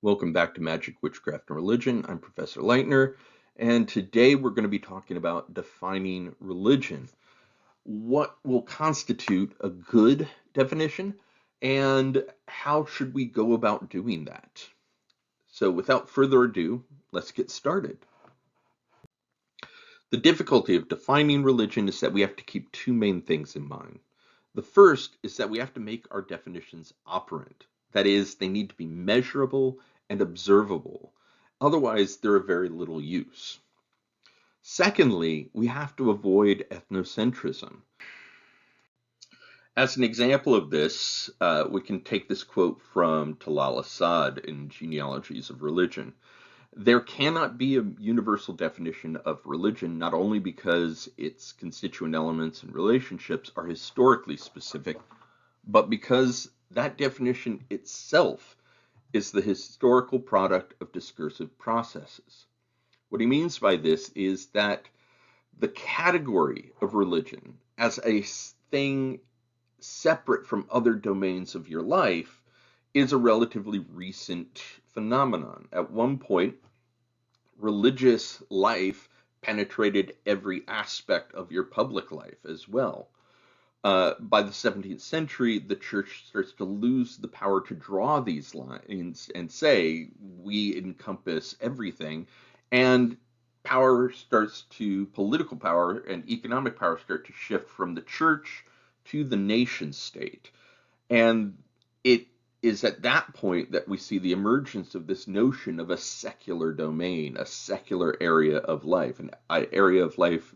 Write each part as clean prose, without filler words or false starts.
Welcome back to Magic, Witchcraft, and Religion. I'm Professor Leitner, and today we're going to be talking about defining religion. What will constitute a good definition, and how should we go about doing that? So, without further ado, let's get started. The difficulty of defining religion is that we have to keep two main things in mind. The first is that we have to make our definitions operant. That is, they need to be measurable and observable. Otherwise, they're of very little use. Secondly, we have to avoid ethnocentrism. As an example of this, we can take this quote from Talal Asad in Genealogies of Religion. There cannot be a universal definition of religion, not only because its constituent elements and relationships are historically specific, but because that definition itself is the historical product of discursive processes. What he means by this is that the category of religion as a thing separate from other domains of your life is a relatively recent phenomenon. At one point, religious life penetrated every aspect of your public life as well. By the 17th century, the church starts to lose the power to draw these lines and say, we encompass everything. And political power and economic power start to shift from the church to the nation state. And it is at that point that we see the emergence of this notion of a secular domain, a secular area of life, an area of life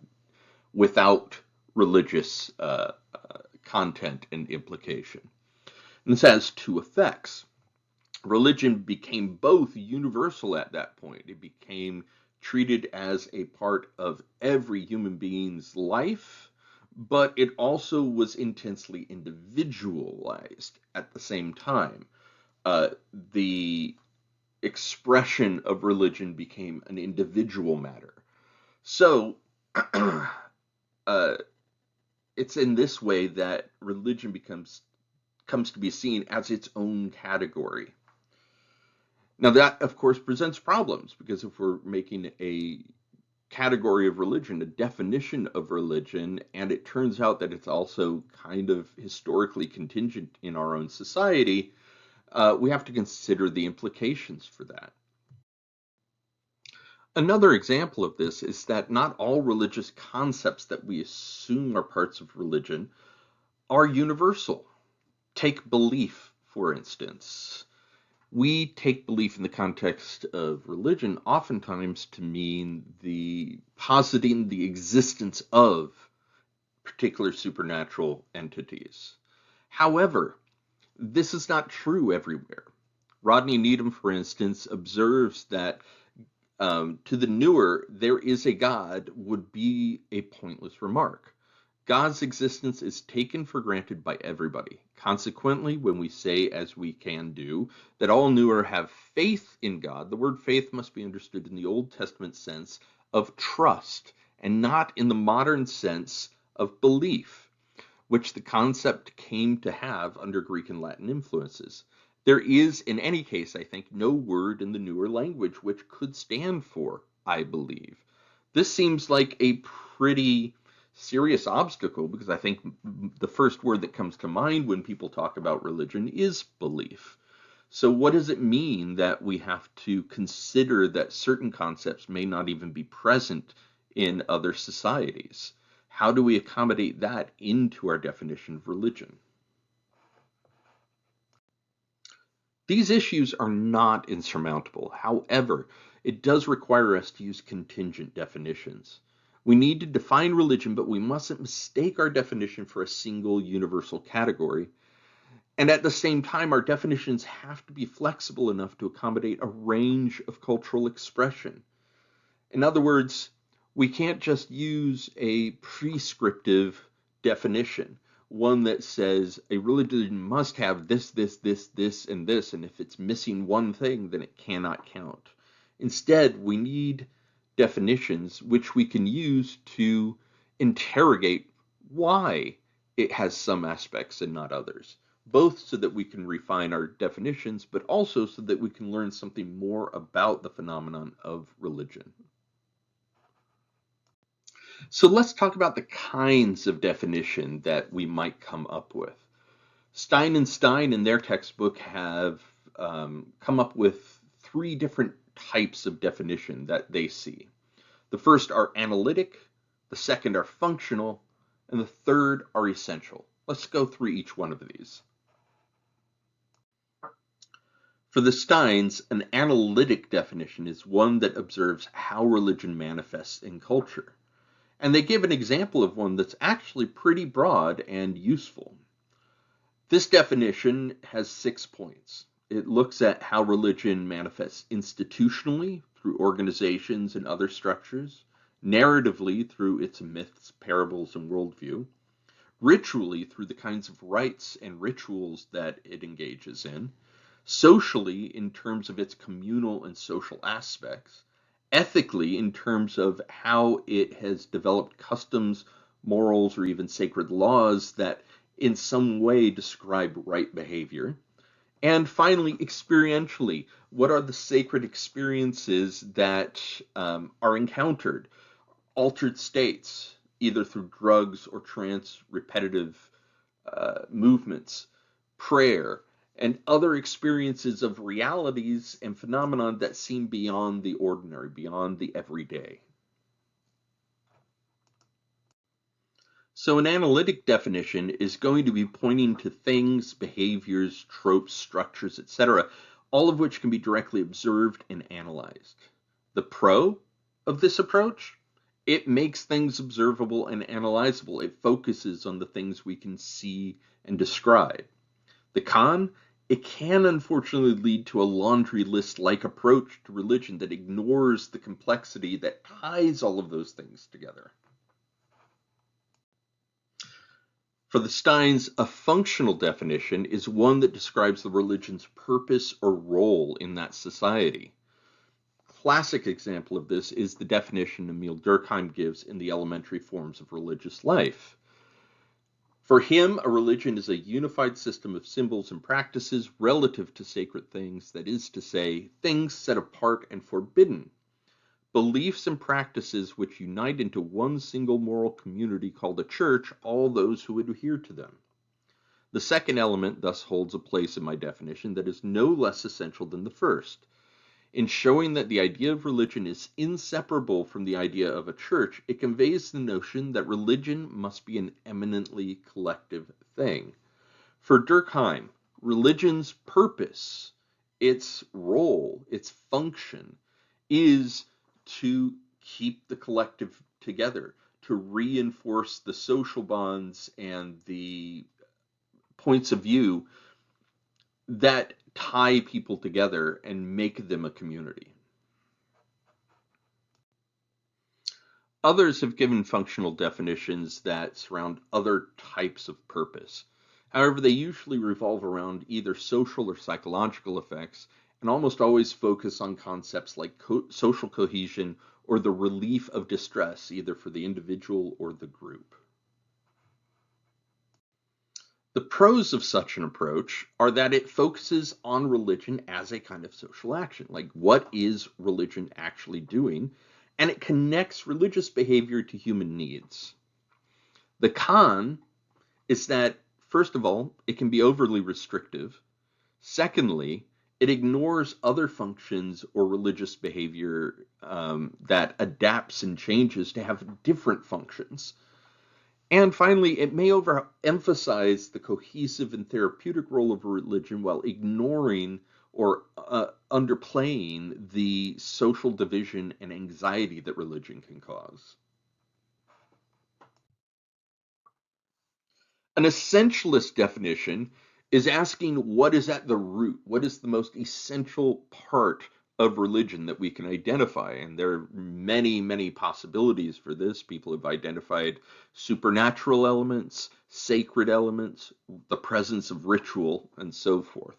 without religious content and implication. And this has two effects. Religion became both universal at that point. It became treated as a part of every human being's life, but it also was intensely individualized at the same time. The expression of religion became an individual matter. So, it's in this way that religion comes to be seen as its own category. Now that, of course, presents problems, because if we're making a category of religion, a definition of religion, and it turns out that it's also kind of historically contingent in our own society, we have to consider the implications for that. Another example of this is that not all religious concepts that we assume are parts of religion are universal. Take belief, for instance. We take belief in the context of religion oftentimes to mean the positing the existence of particular supernatural entities. However, this is not true everywhere. Rodney Needham, for instance, observes that to the newer, there is a God would be a pointless remark. God's existence is taken for granted by everybody. Consequently, when we say, as we can do, that all newer have faith in God, the word faith must be understood in the Old Testament sense of trust, and not in the modern sense of belief, which the concept came to have under Greek and Latin influences. There is, in any case, I think, no word in the newer language which could stand for I believe. This seems like a pretty serious obstacle, because I think the first word that comes to mind when people talk about religion is belief. So what does it mean that we have to consider that certain concepts may not even be present in other societies? How do we accommodate that into our definition of religion? These issues are not insurmountable. However, it does require us to use contingent definitions. We need to define religion, but we mustn't mistake our definition for a single universal category. And at the same time, our definitions have to be flexible enough to accommodate a range of cultural expression. In other words, we can't just use a prescriptive definition, one that says a religion must have this, and this, and if it's missing one thing, then it cannot count. Instead, we need definitions which we can use to interrogate why it has some aspects and not others. both so that we can refine our definitions, but also so that we can learn something more about the phenomenon of religion. So let's talk about the kinds of definition that we might come up with. Stein and Stein in their textbook have come up with three different types of definition that they see. The first are analytic, the second are functional, and the third are essential. Let's go through each one of these. For the Steins, an analytic definition is one that observes how religion manifests in culture. And they give an example of one that's actually pretty broad and useful. This definition has 6 points. It looks at how religion manifests institutionally through organizations and other structures, narratively through its myths, parables, and worldview, ritually through the kinds of rites and rituals that it engages in, socially in terms of its communal and social aspects, ethically in terms of how it has developed customs, morals, or even sacred laws that in some way describe right behavior. And finally, experientially, what are the sacred experiences that are encountered? Altered states, either through drugs or trance repetitive movements, prayer, and other experiences of realities and phenomena that seem beyond the ordinary, beyond the everyday. So an analytic definition is going to be pointing to things, behaviors, tropes, structures, etc., all of which can be directly observed and analyzed. The pro of this approach, it makes things observable and analyzable. It focuses on the things we can see and describe. The con, it can unfortunately lead to a laundry list-like approach to religion that ignores the complexity that ties all of those things together. For the Steins, a functional definition is one that describes the religion's purpose or role in that society. Classic example of this is the definition Emil Durkheim gives in the Elementary Forms of Religious Life. For him, a religion is a unified system of symbols and practices relative to sacred things, that is to say, things set apart and forbidden, beliefs and practices which unite into one single moral community called a church, all those who adhere to them. The second element thus holds a place in my definition that is no less essential than the first. In showing that the idea of religion is inseparable from the idea of a church, it conveys the notion that religion must be an eminently collective thing. For Durkheim, religion's purpose, its role, its function, is to keep the collective together, to reinforce the social bonds and the points of view that tie people together and make them a community. Others have given functional definitions that surround other types of purpose. However, they usually revolve around either social or psychological effects and almost always focus on concepts like social cohesion or the relief of distress, either for the individual or the group. The pros of such an approach are that it focuses on religion as a kind of social action, like what is religion actually doing, and it connects religious behavior to human needs. The con is that, first of all, it can be overly restrictive. Secondly, it ignores other functions or religious behavior that adapts and changes to have different functions. And finally, it may overemphasize the cohesive and therapeutic role of religion while ignoring or underplaying the social division and anxiety that religion can cause. An essentialist definition is asking what is at the root, what is the most essential part of religion that we can identify. And there are many, many possibilities for this. People have identified supernatural elements, sacred elements, the presence of ritual, and so forth.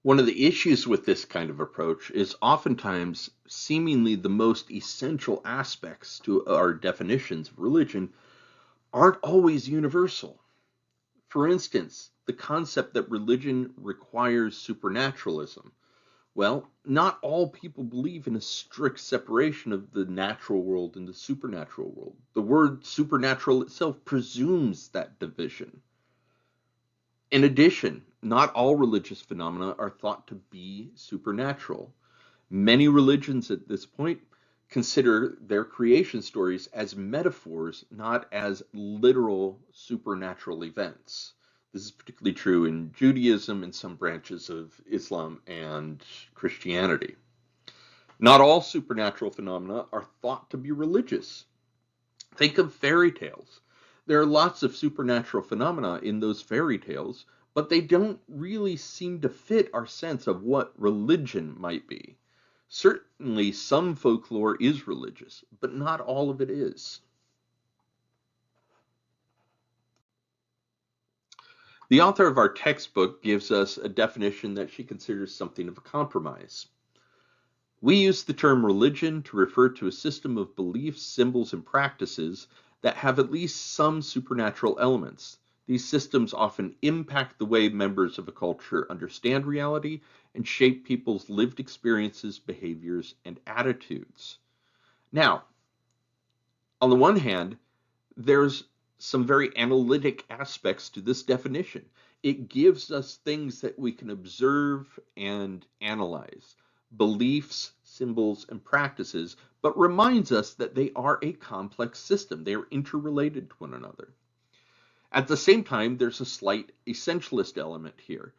One of the issues with this kind of approach is oftentimes seemingly the most essential aspects to our definitions of religion aren't always universal. For instance, the concept that religion requires supernaturalism. Well, not all people believe in a strict separation of the natural world and the supernatural world. The word supernatural itself presumes that division. In addition, not all religious phenomena are thought to be supernatural. Many religions at this point consider their creation stories as metaphors, not as literal supernatural events. This is particularly true in Judaism and some branches of Islam and Christianity. Not all supernatural phenomena are thought to be religious. Think of fairy tales. There are lots of supernatural phenomena in those fairy tales, but they don't really seem to fit our sense of what religion might be. Certainly, some folklore is religious, but not all of it is. The author of our textbook gives us a definition that she considers something of a compromise. We use the term religion to refer to a system of beliefs, symbols, and practices that have at least some supernatural elements. These systems often impact the way members of a culture understand reality and shape people's lived experiences, behaviors, and attitudes. Now, on the one hand, there's some very analytic aspects to this definition. It gives us things that we can observe and analyze, beliefs, symbols, and practices, but reminds us that they are a complex system. They are interrelated to one another. At the same time, there's a slight essentialist element here,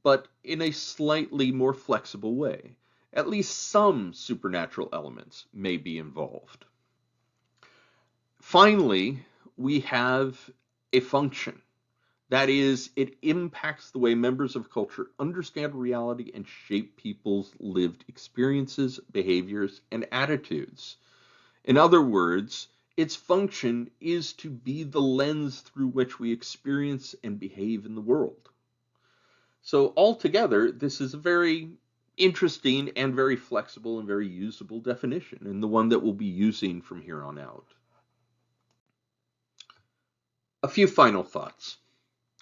but in a slightly more flexible way. At least some supernatural elements may be involved. Finally, we have a function. That is, it impacts the way members of culture understand reality and shape people's lived experiences, behaviors, and attitudes. In other words, its function is to be the lens through which we experience and behave in the world. So altogether, this is a very interesting and very flexible and very usable definition, and the one that we'll be using from here on out. A few final thoughts.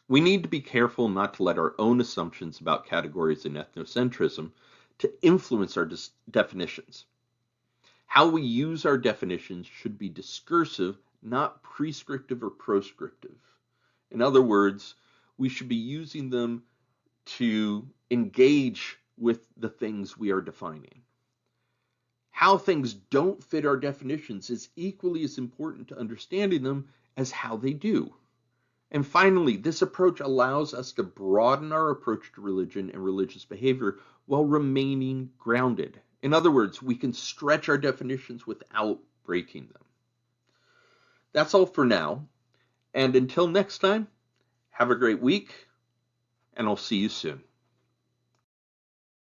We need to be careful not to let our own assumptions about categories in ethnocentrism to influence our definitions. How we use our definitions should be discursive, not prescriptive or proscriptive. In other words, we should be using them to engage with the things we are defining. How things don't fit our definitions is equally as important to understanding them as how they do. And finally, this approach allows us to broaden our approach to religion and religious behavior while remaining grounded. In other words, we can stretch our definitions without breaking them. That's all for now. And until next time, have a great week, and I'll see you soon.